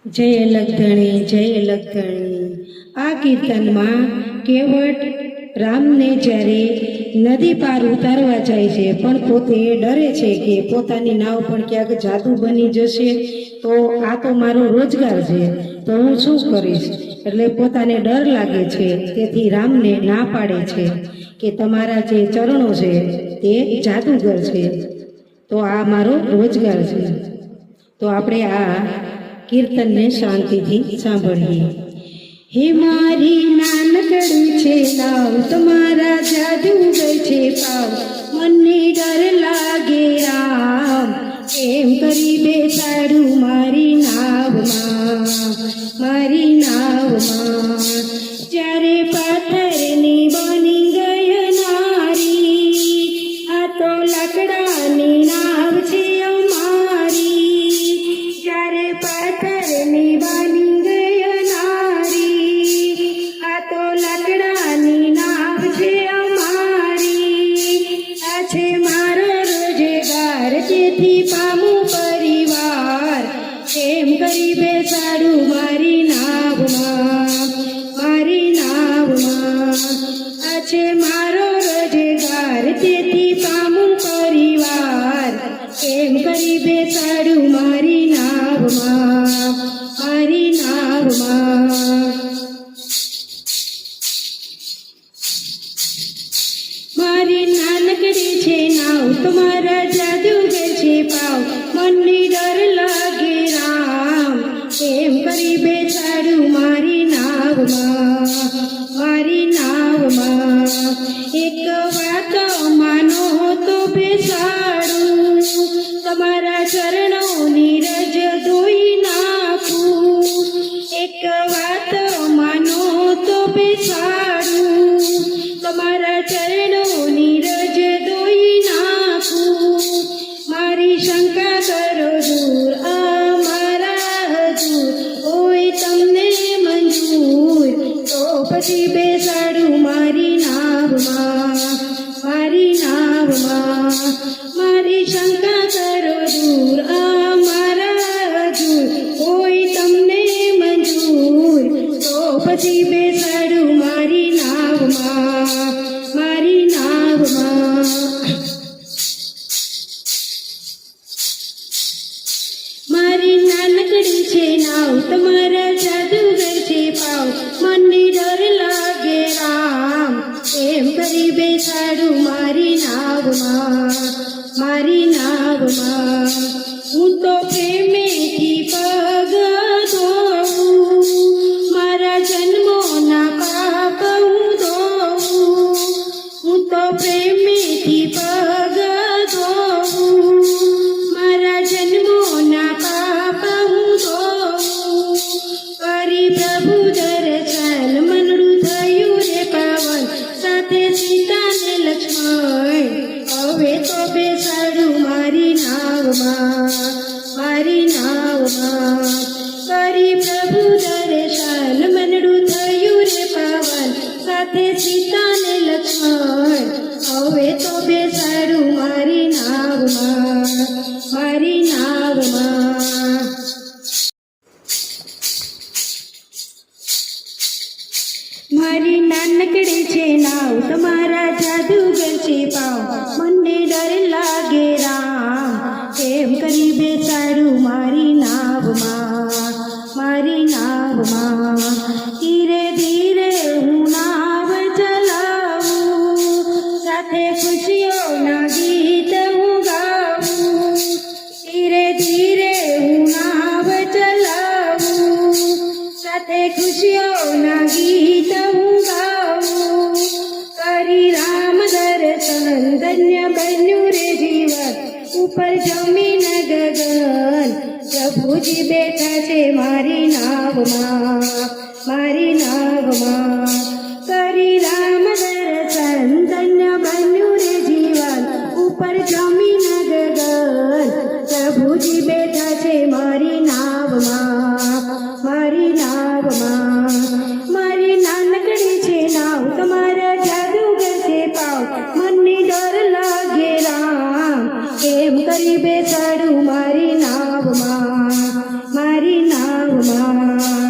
જય લખધણી જય લખધણી। આ કીર્તનમાં કેવટ રામને જ્યારે નદી પાર ઉતારવા જાય છે પણ પોતે ડરે છે કે પોતાની નાવ પણ ક્યાંક જાદુ બની જશે તો આ તો મારો રોજગાર છે તો હું શું કરીશ, એટલે પોતાને ડર લાગે છે। તેથી રામને ના પાડે છે કે તમારા જે ચરણો છે તે જાદુગર છે, તો આ મારો રોજગાર છે। તો આપણે આ કીર્તનને શાંતિથી સાંભળીએ। હે મારી નાનકડી છે નાવ, તમારા જાદુગર છે પાવ, મને ડર લાગે રામ, એમ કરી બેસાડું મારી નાવમાં, મારી નાવમાં। જ્યારે પાથરની બની ગઈ નારી, આ તો લાકડાની નાવ છે અમારી। જ્યારે પાથરની બની ગઈ નારી, આ તો લાકડાની નાવ છે અમારી। આ છે મારો રોજગાર, તેથી પામું પરિવાર, એમ કરી બેસાડું મારી નાવમાં, મારી નાવમાં। આ છે મારો રોજગાર, તેથી પામું પરિવાર, એમ કરી બેસાડું મારી નાવમાં, મારી નાવમાં। મારી નાનકડી છે નાવ, તમારા જાદુગર છે પાવ, મને ડર લાગે રામ, એમ કરી બેસાડું મારી નાવમાં, મારી નાવમાં। એક વાત માનો તો બેસાડું, તમારા ચરણોની રજ ધોઈ નાખું। એક વાત માનો તો બેસાડું, તમારા ચરણોની રજ ધોઈ નાખું। મારી શંકા કરો દૂર, આ મારા હજૂર, હોય તમને મંજૂર, તો પછી બેસાડું મારી નાવમાં, મારી નાવમાં। મારી શંકા કરો દૂર, આ મારા હજૂર, હોય તમને મંજૂર, તો પછી બેસાડું મારી નાવમાં, મારી નાવમાં। મારી નાનકડી છે નાવ, તમારા જાદુગર છે પાવ, મને ડર લાગે રામ, એમ કરી બેસાડું મારી નાવમાં, મારી નાવમાં। હું તો પ્રેમેથી પગ ધોઉં, મારા જન્મોના પાપ હું ધોઉં। હું તો પ્રેમેથી પગ ધોઉં, મારા જન્મોના પાપ હું ધોઉં। કરી પ્રભુ દર્શન, મનડું થયું રે પાવન, સાથે સીતા ને લક્ષ્મણ, હવે તો બેસાડું મારી નાવમાં, મારી નાવમાં। કરી પ્રભુ દર્શન, મનડું થયું રે પાવન, સાથે સીતા ને લક્ષ્મણ, હવે તો બેસાડું મારી નાવમાં, મારી નાવમાં। મારી નાનકડી છે નાવ, તમારા જાદુગર છે પાવ, મને ડર લાગે રામ, એમ કરી બેસાડું મારી નાવમાં, મારી નાવમાં। ધીરે ધીરે હું નાવ ચલાવું, સાથે ખુશીઓના ગીત હું ગાવું। ધીરે ધીરે હું નાવ ચલાવું, સાથે ખુશીઓના ગીત હું ગાવું। કરી રામ દર્શન, ધન્ય બન્યું રે જીવન, ઉપર જમીન ગગન, પ્રભુજી બેઠા છે મારી નાવમાં, મારી નાવમાં। કરી રામ દર્શન, ધન્ય બન્યું રે જીવન, ઉપર જમીન ગગન, પ્રભુજી બેઠા છે મારી નાવમાં, મારી નાવમાં। મારી નાનકડી છે નાવ, તમારા જાદુગર છે પાવ, મને ડર લાગે રામ, એમ કરી બેસાડું મારી નાવમાં, મારી નાવ। નાવમાં